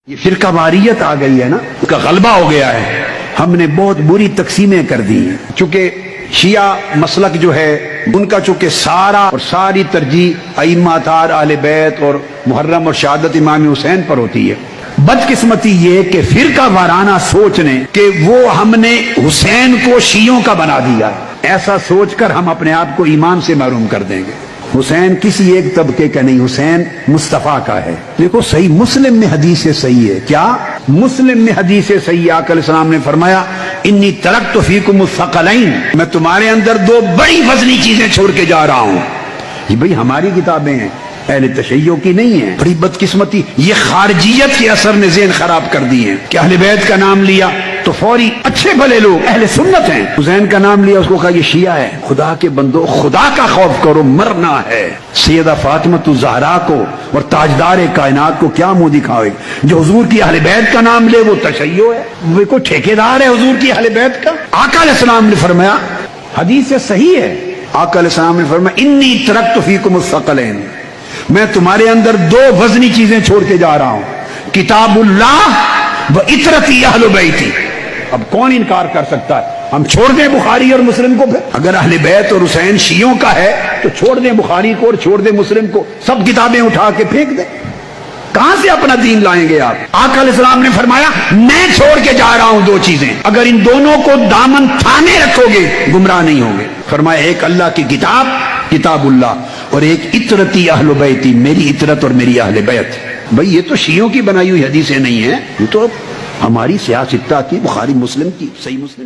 یہ فرقہ واریت آ گئی ہے نا، اس کا غلبہ ہو گیا ہے، ہم نے بہت بری تقسیمیں کر دی ہیں۔ چونکہ شیعہ مسلک جو ہے ان کا چونکہ سارا اور ساری ترجیح ائمہ اطہار اہل بیت اور محرم اور شہادت امام حسین پر ہوتی ہے۔ بدقسمتی یہ کہ فرقہ وارانہ سوچ نے کہ وہ ہم نے حسین کو شیعوں کا بنا دیا، ایسا سوچ کر ہم اپنے آپ کو ایمان سے محروم کر دیں گے۔ حسین کسی ایک طبقے کا نہیں، حسین مصطفیٰ کا ہے۔ دیکھو صحیح مسلم میں حدیث صحیح ہے، کیا مسلم میں حدیث صحیح، آقا علیہ السلام نے فرمایا انی ترکت فیکم الثقلین، میں تمہارے اندر دو بڑی وزنی چیزیں چھوڑ کے جا رہا ہوں۔ یہ بھئی ہماری کتابیں ہیں، اہل تشیع کی نہیں ہیں۔ بڑی بدقسمتی، یہ خارجیت کے اثر نے ذہن خراب کر دی ہے کہ اہل بیت کا نام لیا تو فوری اچھے بھلے لوگ اہل سنت ہیں، حسین کا نام لیا اس کو کہا یہ شیعہ ہے۔ خدا کے بندو، خدا کا خوف کرو، مرنا ہے۔ سیدہ فاطمہ الزہرا کو اور تاجدار کائنات کو کیا منہ دکھاوے؟ جو حضور کی اہل بیت کا نام لے وہ تشیع ہے، وہ کوئی ٹھیکیدار ہے حضور کی اہل بیت کا؟ آقا علیہ السلام نے فرمایا، حدیث سے صحیح ہے، آقا علیہ السلام نے فرمایا انی ترکت فیکم الثقلین، میں تمہارے اندر دو وزنی چیزیں چھوڑ کے جا رہا ہوں، کتاب اللہ و اطرتی اہل بیتی۔ اب کون انکار کر سکتا ہے؟ ہم چھوڑ دیں بخاری اور مسلم کو؟ پھر اگر اہل بیت اور حسین شیعوں کا ہے تو چھوڑ دیں بخاری کو اور چھوڑ دیں مسلم کو، سب کتابیں اٹھا کے پھینک دیں۔ کہاں سے اپنا دین لائیں گے آپ؟ آقا علیہ السلام نے فرمایا میں چھوڑ کے جا رہا ہوں دو چیزیں، اگر ان دونوں کو دامن تھامے رکھو گے گمراہ نہیں ہوں گے۔ فرمایا ایک اللہ کی کتاب، کتاب اللہ، اور ایک اطرتی اہل بیتی، میری اطرت اور میری اہل بیت۔ بھئی یہ تو شیعوں کی بنائی ہوئی حدیثیں نہیں ہیں، یہ تو ہماری سیاستہ کی، بخاری مسلم کی، صحیح مسلم